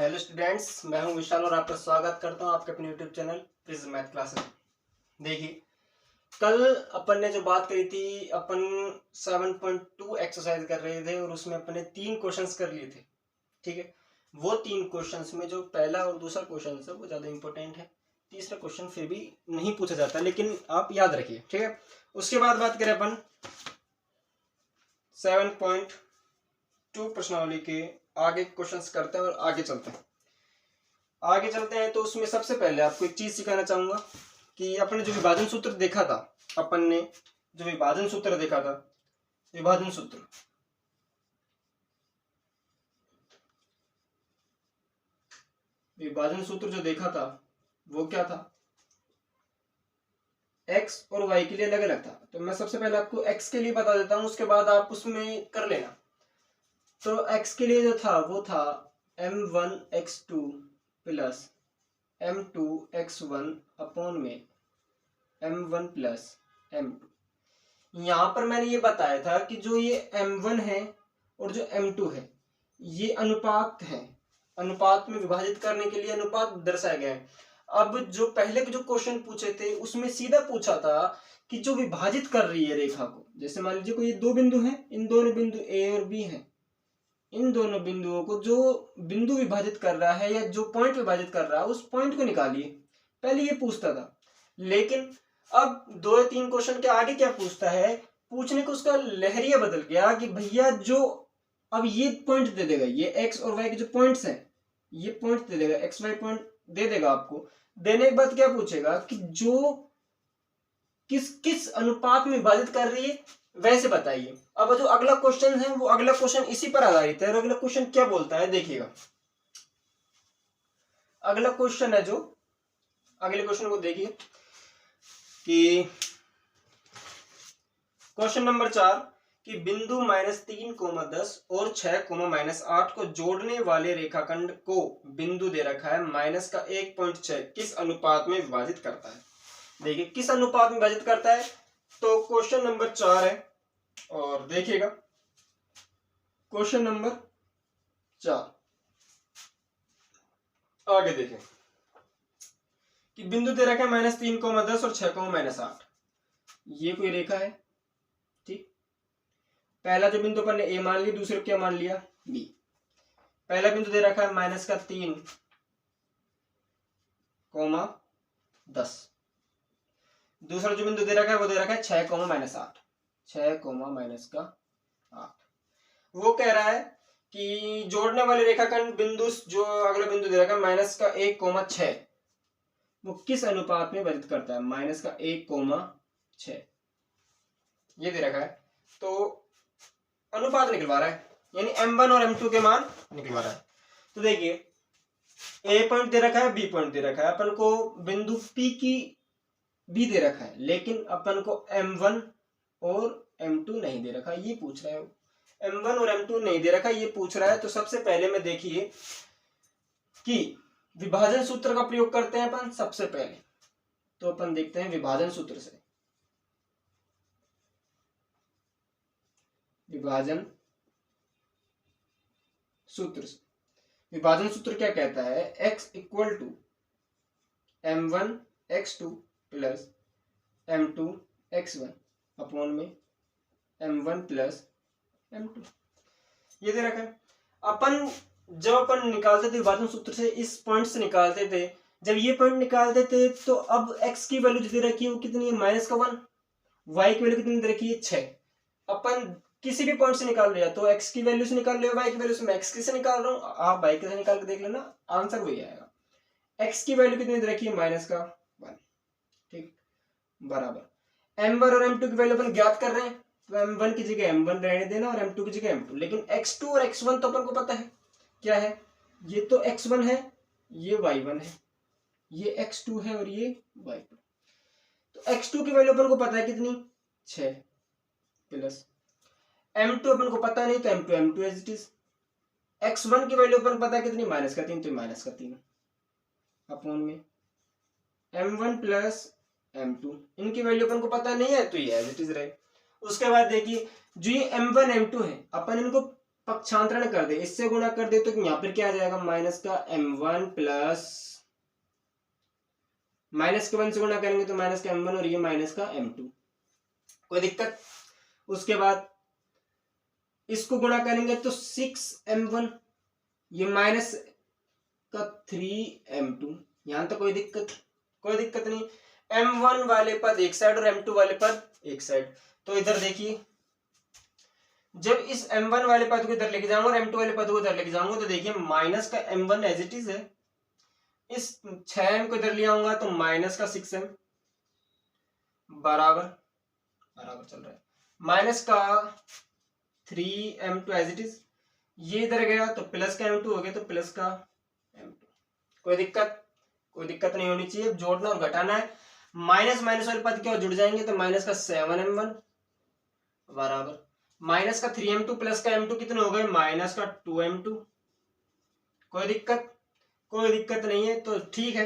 Hello students, मैं हूं विशाल और आपका स्वागत करता हूं आपके अपने YouTube channel prism math classes. देखिए, कल अपन ने जो बात करी थी, अपन 7.2 एक्सरसाइज कर रहे थे और उसमें अपन ने 3 क्वेश्चंस कर लिए थे। ठीक है, वो 3 क्वेश्चंस में जो पहला और दूसरा क्वेश्चन है वो ज़्यादा इंपॉर्टेंट है। तीसरा क्वेश्चन फिर भी नहीं पूछा जाता, लेकिन आप याद रखिए। ठीक है, उसके बाद बात करें अपन 7.2 प्रश्नावली के आगे क्वेश्चंस करते हैं और आगे चलते हैं। तो उसमें सबसे पहले आपको एक चीज सिखाना चाहूंगा कि अपने जो विभाजन सूत्र देखा था, अपन ने जो विभाजन सूत्र देखा था, विभाजन सूत्र जो देखा था वो क्या था, x और y के लिए अलग अलग था। तो मैं सबसे पहले आपको x के लिए बता देता हूं, उसके बाद आप उसमें कर लेना। तो x के लिए जो था वो था m1x2 प्लस m2x1 अपॉन में m1 प्लस m2। यहां पर मैंने ये बताया था कि जो ये m1 है और जो m2 है ये अनुपात है, अनुपात में विभाजित करने के लिए अनुपात दर्शाया गया है। अब जो पहले के जो क्वेश्चन पूछे थे उसमें सीधा पूछा था कि जो विभाजित कर रही है रेखा को, जैसे मान लीजिए कोई दो बिंदु हैं, इन दोनों बिंदु ए और बी हैं, इन दोनों बिंदुओं को जो बिंदु विभाजित कर रहा है या जो पॉइंट विभाजित कर रहा है उस पॉइंट को निकालिए। पहले ये पूछता था, लेकिन अब 2 या 3 क्वेश्चन के आगे क्या पूछता है, पूछने को उसका लहरिया बदल गया कि भैया जो अब ये पॉइंट दे देगा, ये एक्स और वाई के जो पॉइंट्स हैं ये पॉइंट दे देगा, एक्स वाई पॉइंट दे देगा आपको। देने के बाद क्या पूछेगा कि जो किस किस अनुपात में विभाजित कर रही है वैसे बताइए। अब जो अगला क्वेश्चन है वो अगला क्वेश्चन इसी पर आधारित है और अगला क्वेश्चन क्या बोलता है देखिएगा। अगला क्वेश्चन है जो अगले क्वेश्चन को देखिए कि क्वेश्चन नंबर 4 कि बिंदु -3, 10 और 6, -8 को जोड़ने वाले रेखाखंड को बिंदु दे रखा है -1.6 किस अनुपात में विभाजित करता है। देखिए किस अनुपात में विभाजित करता है, तो क्वेश्चन नंबर 4 है और देखिएगा क्वेश्चन नंबर 4 आगे देखें कि बिंदु दे रखा है -3, 10 और 6, -8। ये कोई रेखा है, ठीक। पहला जो बिंदु पर ने ए मान लिया, दूसरे क्या मान लिया, बी। पहला बिंदु दे रखा है -3, 10। दूसरा जो बिंदु दे रखा है वो दे रखा है 6, -8। 6, -8। वो कह रहा है कि जोड़ने वाले रेखाखंड बिंदु जो अगला बिंदु दे रखा है -1,6 वो किस अनुपात में विभाजित करता है, -1,6 ये दे रखा है। तो अनुपात निकलवा रहा है, यानी m1 और m2 के मान निकलवा रहा है। तो देखिए a पॉइंट दे रखा है, b पॉइंट दे रखा है, अपन को बिंदु p की b दे रखा है, लेकिन अपन को m1 और m2 नहीं दे रखा, ये पूछ रहा है। m1 और m2 नहीं दे रखा, ये पूछ रहा है। तो सबसे पहले में देखिए कि विभाजन सूत्र का प्रयोग करते हैं अपन सबसे पहले। तो अपन देखते हैं विभाजन सूत्र से, विभाजन सूत्र क्या कहता है, x equal to m1x2 plus m2x1 upon में m1 प्लस m2 ये दे रखा है। अपन जब अपन निकालते थे विभाजन सूत्र से, इस पॉइंट से निकालते थे, जब ये पॉइंट निकालते थे तो अब x की वैल्यू जो दे रखी है वो कितनी है, -1। y की वैल्यू कितनी दे रखी है, 6। अपन किसी भी पॉइंट से निकाल लिया तो x की वैल्यू से निकाल लिया, y की वैल्यू से। मैं x से निकाल रहा हूं, आप y से निकाल के देख लेना, आंसर वही आएगा। x की वैल्यू कितनी दे रखी है, -1, ठीक, बराबर m1 और m2 की वैल्यू अपन ज्ञात कर रहे हैं, तो m1 की जगह m1 रहने देना और m2 की जगह m2। लेकिन x2 और x1 तो अपन को पता है क्या है, ये तो x1 है, ये y1 है, ये x2 है और ये y2। तो x2 की वैल्यू अपन को पता है कितनी, 6 प्लस m2 अपन को पता नहीं, तो m2 as it is. x1 की वैल्यू अपन पता है कितनी, -3, तो -3 अपॉन में m1 प्लस m2, इनकी वैल्यू अपन को पता नहीं है तो ये एज इट इज रहे। उसके बाद देखिए जो ये m1 m2 है, अपन इनको पक्षांतरण कर दे, इससे गुणा कर दे, तो यहाँ पर क्या आ जाएगा, माइनस का m1 प्लस माइनस के 1 से गुणा करेंगे तो माइनस का m1 और ये माइनस का m2, कोई दिक्कत। उसके बाद इसको गुणा करेंगे तो 6m1, ये माइनस का 3m2, यहां तक कोई दिक्कत नहीं। m1 वाले पद एक साइड और m2 वाले पद एक साइड, तो इधर देखिए जब इस m1 वाले पद को इधर लेके जाऊंगा और m2 वाले पद को इधर लेके जाऊंगा तो देखिए माइनस का m1 एज इट इज है, इस 6m को इधर ले आऊंगा तो माइनस का 6m बराबर चल रहा है, माइनस का 3m2 एज इट इज, ये इधर गया तो प्लस का m2 हो गया तो प्लस का m2, कोई दिक्कत नहीं होनी चाहिए। जोड़ना और घटाना है, माइनस माइनस वाले पद क्या जुड़ जाएंगे तो माइनस का 7m1 बराबर माइनस का 3m2 प्लस का m2 कितने हो गए, माइनस का 2m2, कोई दिक्कत नहीं है। तो ठीक है,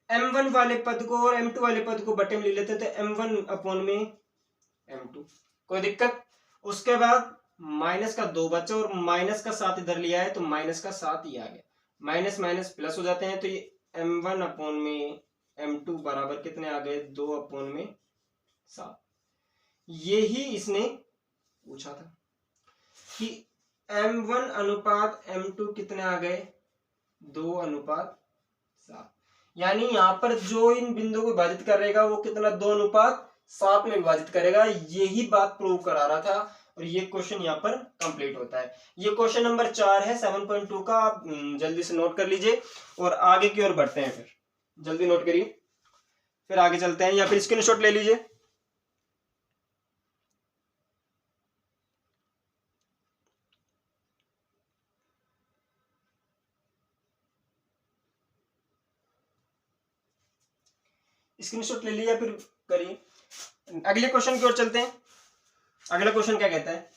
m1 वाले पद को और m2 वाले पद को बटे में ले लेते थे, m1 अपॉन में m2, कोई दिक्कत। उसके बाद माइनस का 2 बचा और माइनस का 7 इधर लिया है तो माइनस का 7 ही आ गया, माइनस माइनस प्लस हो जाते हैं, तो ये m1 अपॉन में m2 बराबर कितने आ गए, 2 अपॉन में 7। ये ही इसने पूछा था कि m1 अनुपात m2 कितने आ गए, 2 अनुपात 7, यानी यहां पर जो इन बिंदुओं को विभाजित करेगा वो कितना, 2 अनुपात 7 में विभाजित करेगा। यही बात प्रूव करा रहा था और ये क्वेश्चन यहाँ पर कंप्लीट होता है। ये क्वेश्चन नंबर 4 है 7.2 का, आप जल्दी से नोट कर लीजिए और आगे की ओर बढ़ते हैं। फिर जल्दी नोट करिए, फिर आगे चलते हैं, या फिर स्क्रीनशॉट ले लीजिए। स्क्रीनशॉट ले लिया, फिर करिए। अगले क्वेश्चन की ओर चलते हैं। अगला क्वेश्चन क्या कहता है,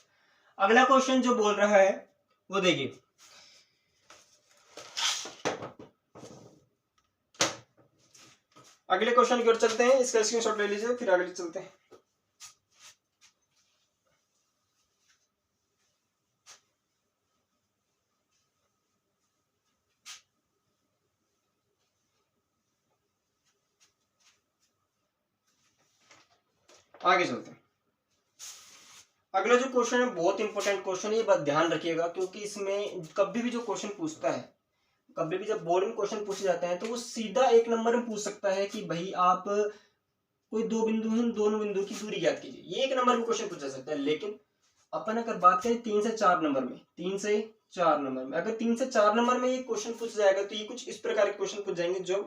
अगला क्वेश्चन जो बोल रहा है वो देखिए, अगले क्वेश्चन की ओर चलते हैं, इसका स्क्रीनशॉट ले लीजिए फिर आगे चलते हैं। आगे चलते हैं। अगला जो क्वेश्चन है बहुत इंपॉर्टेंट क्वेश्चन है, ये बात ध्यान रखिएगा, क्योंकि इसमें कभी भी जो क्वेश्चन पूछता है, कभी भी जब बोर्ड में क्वेश्चन पूछे जाते हैं तो वो सीधा 1 नंबर में पूछ सकता है कि भाई आप कोई 2 बिंदु हैं, दोनों बिंदु की दूरी ज्ञात कीजिए, ये 1 नंबर में क्वेश्चन पूछा सकता है। लेकिन अपन अगर बात करें 3 से 4 नंबर में, 3 से 4 नंबर में, अगर 3 से 4 नंबर में ये क्वेश्चन पूछ जाएगा तो ये कुछ इस प्रकार के क्वेश्चन पूछ जाएंगे जो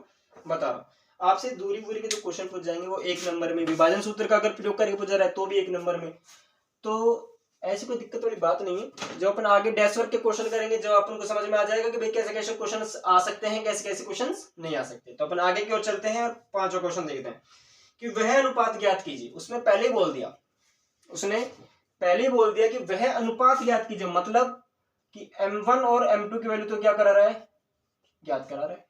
बता रहा हूं आपसे। दूरी वूरी के जो क्वेश्चन पूछ जाएंगे वो 1 नंबर में, विभाजन सूत्र का अगर प्रयोग करके पूछा रहा है तो भी 1 नंबर में, तो ऐसी कोई दिक्कत वाली बात नहीं है। जब अपन आगे डैश वर्क के क्वेश्चन करेंगे जब अपन को समझ में आ जाएगा कि भाई कैसे कैसे क्वेश्चन आ सकते हैं, कैसे कैसे क्वेश्चन नहीं आ सकते। तो अपन आगे की ओर चलते हैं और 5वां क्वेश्चन देखते हैं कि वह अनुपात ज्ञात कीजिए। उसने पहले ही बोल दिया, कि वह अनुपात ज्ञात कीजिए, मतलब कि m1 और m2 की वैल्यू तो क्या करा रहा है, ज्ञात करा रहा है।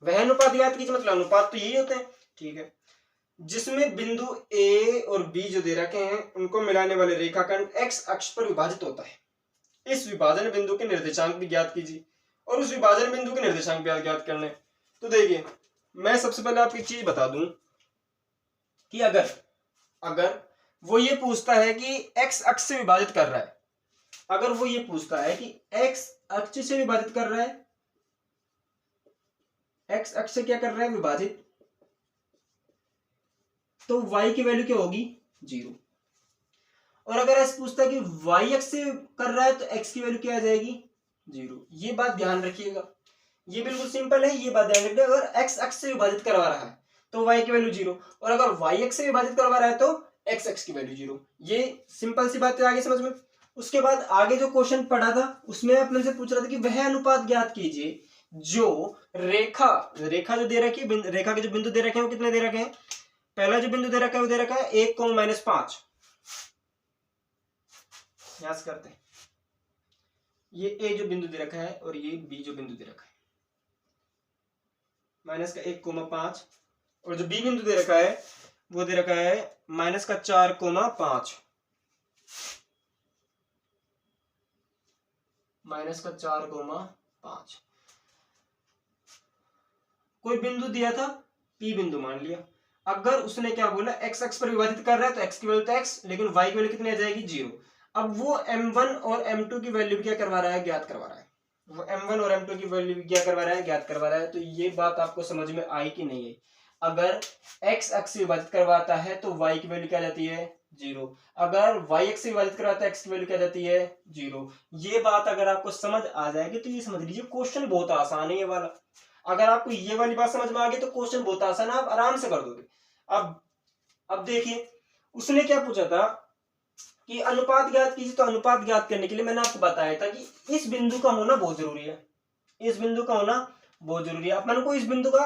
वह अनुपात ज्ञात कीजिए मतलब अनुपात तो यही होते हैं, ठीक है, जिसमें बिंदु A और B जो दे रखे हैं उनको मिलाने वाले रेखाखंड x अक्ष पर विभाजित होता है। इस विभाजन बिंदु के निर्देशांक भी ज्ञात कीजिए और उस विभाजन बिंदु के निर्देशांक भी ज्ञात करने। तो देखिए मैं सबसे पहले आपकी चीज बता दूं कि अगर वो ये पूछता है कि x अक्ष से विभाजित कर रहा है, अगर वो ये पूछता है कि x अक्ष से विभाजित कर रहा है, x अक्ष से क्या कर रहा है, विभाजित, तो y की वैल्यू क्या होगी, 0। और अगर ऐसे पूछता है कि y अक्ष से कर रहा है तो x की वैल्यू क्या आ जाएगी, 0। ये बात ध्यान रखिएगा, ये बिल्कुल सिंपल है, ये बात ध्यान रखिएगा। अगर x अक्ष से विभाजित करवा रहा है तो y की वैल्यू 0, और अगर y अक्ष से विभाजित करवा रहा है तो x अक्ष की वैल्यू 0। ये सिंपल सी बात है, आगे समझ में। उसके बाद आगे जो क्वेश्चन पढ़ा था उसमें अपने से पूछ रहा था कि वह अनुपात ज्ञात कीजिए जो रेखा जो दे रखी है, रेखा के जो बिंदु दे रखे हैं वो कितने दे रखे हैं। पहला जो बिंदु दे रखा है वो दे रखा है 1,-5, यहां से करते हैं। ये a जो बिंदु दे रखा है और ये b जो बिंदु दे रखा है, माइनस का 1,5, और जो b बिंदु दे रखा है वो दे रखा है माइनस का 4,5। -4,5। कोई बिंदु दिया था, P बिंदु मान लिया। अगर उसने क्या बोला, x अक्ष पर विभाजित कर रहा है तो x की वैल्यू तो x, लेकिन y की वैल्यू कितनी आ जाएगी, 0। अब वो m1 और m2 की वैल्यू क्या करवा रहा है, ज्ञात करवा रहा है। वो m1 और m2 की वैल्यू क्या करवा रहा है, ज्ञात करवा रहा है। तो ये बात आपको समझ में आई कि नहीं है। अगर x अक्ष से विभाजित करवाता है तो y की वैल्यू क्या जाती है, 0। अगर y अक्ष से विभाजित करवाता है x की वैल्यू क्या जाती है, 0। ये बात अगर आपको समझ आ जाएगी तो ये समझ लीजिए क्वेश्चन बहुत आसान है ये वाला। अगर आपको ये वाली बात समझ में आ गई तो क्वेश्चन बहुत आसान है, आप आराम से कर दोगे। अब देखिए उसने क्या पूछा था कि अनुपात ज्ञात कीजिए। तो अनुपात ज्ञात करने के लिए मैंने आपको बताया था कि इस बिंदु का होना बहुत जरूरी है, इस बिंदु का होना बहुत जरूरी है। अपन को इस बिंदु का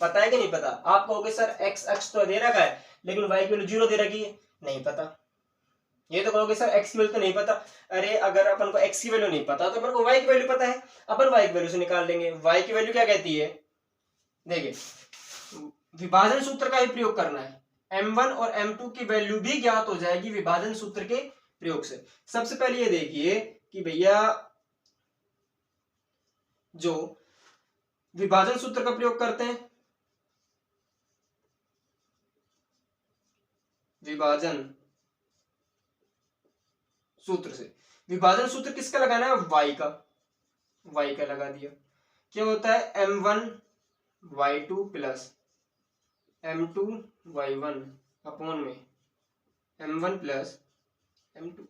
पता है कि नहीं पता। आप कहोगे सर x अक्ष तो दे रखा है लेकिन y की वैल्यू 0 दे रखी है, नहीं पता। ये तो कहोगे सर x की वैल्यू तो नहीं पता। अरे अगर अपन को x की वैल्यू नहीं पता तो अपन को y की वैल्यू पता है, अपन y की वैल्यू से निकाल लेंगे। y की वैल्यू क्या कहती है, देखिए विभाजन सूत्र का ही प्रयोग करना है। m1 और m2 की वैल्यू भी ज्ञात हो जाएगी विभाजन सूत्र के प्रयोग से। सबसे पहले ये देखिए कि भैया जो विभाजन सूत्र का प्रयोग करते हैं, विभाजन सूत्र से, विभाजन सूत्र किसका लगाना है, y का लगा दिया। क्या होता है, m1 y2 plus m2 y1 upon में m1 प्लस m2।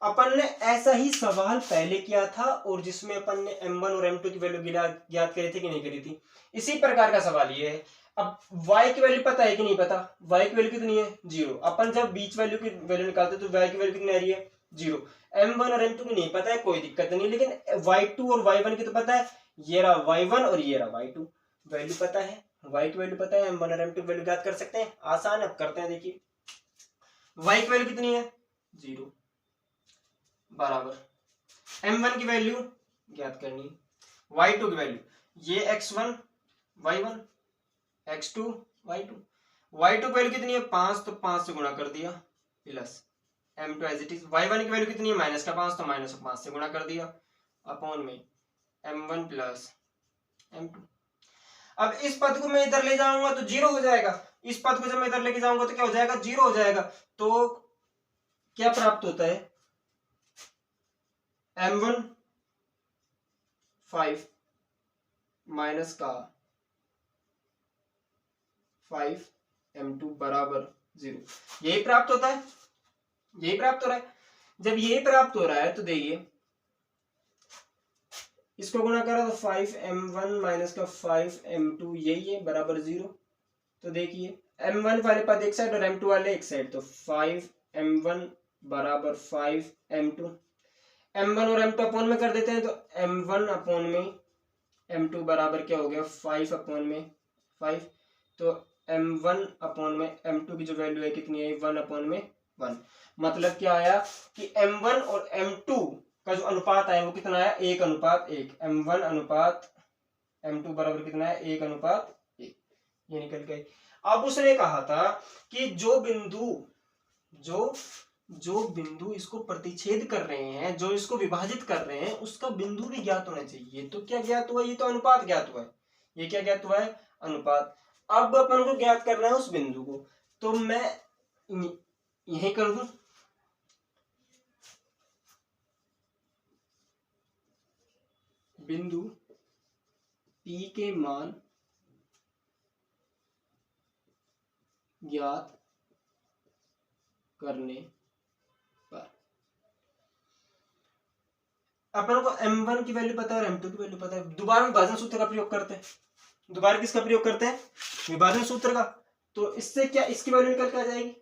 अपन ने ऐसा ही सवाल पहले किया था और जिसमें अपन ने m1 और m2 की वैल्यू ज्ञात करी थी कि नहीं करी थी। इसी प्रकार का सवाल ये है। अब y की वैल्यू पता है कि नहीं पता, y की वैल्यू कितनी है, 0। अपन जब बीच वैल्यू की वैल्यू निकालते तो y की वैल्यू कितनी आ रही है, 0। m1 और m2 की नहीं पता है, कोई दिक्कत नहीं, लेकिन y2 और y1 की तो पता है। ये रहा y1 और ये रहा y2, वैल्यू पता है, y की वैल्यू पता है, m1 और m2 की वैल्यू ज्ञात कर सकते हैं। आसान है, अब करते हैं। देखिए y की वैल्यू कितनी है, 0 बराबर m1 की वैल्यू ज्ञात करनी, y2 की वैल्यू, ये x1 y1 x2 y2, y2 की वैल्यू कितनी है 5, तो 5 से गुणा कर दिया plus m2 as it is. y1 की वैल्यू कितनी है -5, तो -5 से गुणा कर दिया अपॉन में m1 प्लस m2। अब इस पद को मैं इधर ले जाऊंगा तो 0 हो जाएगा, इस पद को जब मैं इधर लेके जाऊंगा तो क्या हो जाएगा, 0 हो जाएगा। तो क्या प्राप्त होता है, m1 5 माइनस का 5 m2 बराबर 0। यही प्राप्त होता है, यही प्राप्त हो रहा है। जब यही प्राप्त हो रहा है तो देखिए इसको गुणा करा तो 5m1 माइनस का 5m2 यही है बराबर 0। तो देखिए m1 वाले पद एक साइड और m2 वाले एक साइड, तो 5m1 बराबर 5m2। m1 और m2 अपॉन में कर देते हैं तो m1 अपॉन में m2 बराबर क्या हो गया, 5 अपॉन में 5। तो m1 अपॉन में m2 की जो वैल्यू है कितनी है, 1 अपॉन में 1। मतलब क्या आया कि m1 और m2 का जो अनुपात आया वो कितना आया, 1:1। m1 अनुपात m2 बराबर कितना है, 1:1। ये निकल गई। अब उसने कहा था कि जो बिंदु इसको प्रतिच्छेद कर रहे हैं, जो इसको विभाजित कर रहे हैं, उसका बिंदु भी ज्ञात होना चाहिए। तो क्या ज्ञात हुआ, ये तो अनुपात ज्ञात हुआ है। ये क्या ज्ञात हुआ है, अनुपात। अब अपन को ज्ञात करना है उस बिंदु को, तो मैं यही कर दूं, बिंदु P के मान ज्ञात करने पर अपन को m1 की वैल्यू पता है और m2 की वैल्यू पता है। दोबारा विभाजन सूत्र का प्रयोग करते हैं। दोबारा किसका प्रयोग करते हैं, विभाजन सूत्र का। तो इससे क्या इसकी वैल्यू निकल के आ जाएगी,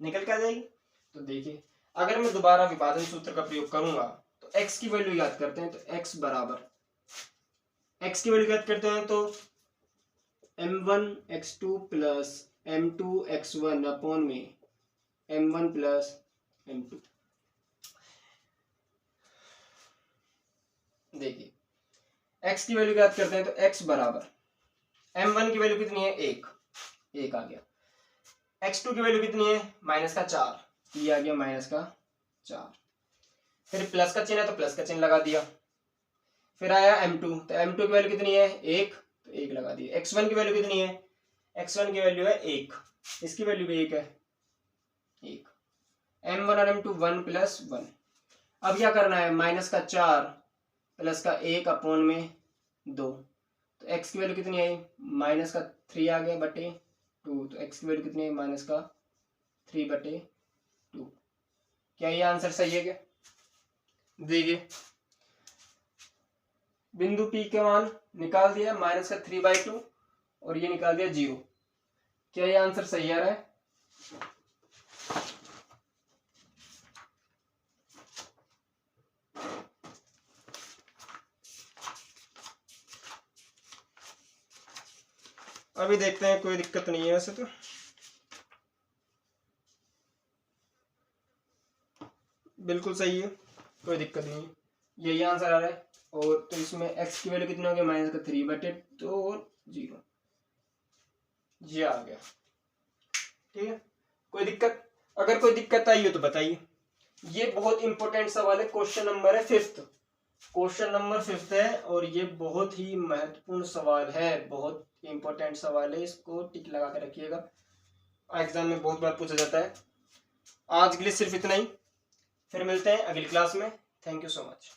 निकल के आ जाएगी। तो देखिए अगर मैं दोबारा विभाजन सूत्र का प्रयोग करूंगा तो x की वैल्यू याद करते हैं, तो x बराबर, x की वैल्यू याद करते हैं तो m1 x2 plus m2 x1 upon में m1 प्लस m2। देखिए x की वैल्यू याद करते हैं तो x बराबर m1 की वैल्यू कितनी है, 1 आ गया। x2 की वैल्यू कितनी है, -4, ये आ गया -4। फिर प्लस का चिन्ह है तो प्लस का चिन्ह लगा दिया। फिर आया m2, तो m2 की वैल्यू कितनी है 1, तो 1 लगा दिया। x1 की वैल्यू कितनी है, x1 की वैल्यू है 1, इसकी वैल्यू भी 1 है, 1। m1 और m2 1 प्लस 1। अब क्या करना है, माइनस का 4 प्लस का 1 अपॉन में 2, तो x की वैल्यू कितनी आई, माइनस का 3 आ गया बटे 2, तो x की वैल्यू कितनी है, माइनस का 3 बटे 2। क्या ये आंसर सही है क्या? देखिए बिंदु P के मान निकाल दिया, माइनस का 3/2 और ये निकाल दिया 0। क्या ये आंसर सही आ रहा है? अभी देखते हैं, कोई दिक्कत नहीं है वैसे तो। बिल्कुल सही है, कोई दिक्कत नहीं है, यही आंसर आ रहा है। और तो इसमें x की वैल्यू कितनी हो गई, माइनस का 3/2 और 0, ये आ गया। ठीक है, कोई दिक्कत? अगर कोई दिक्कत आई हो तो बताइए। ये बहुत इंपॉर्टेंट सवाल है, क्वेश्चन नंबर है 5th, क्वेश्चन नंबर 5th है और ये बहुत ही महत्वपूर्ण सवाल है, बहुत इंपॉर्टेंट सवाल है, इसको टिक लगा के रखिएगा, एग्जाम में बहुत बार पूछा जाता है। आज के लिए सिर्फ इतना ही, फिर मिलते हैं अगली क्लास में। Thank you so much.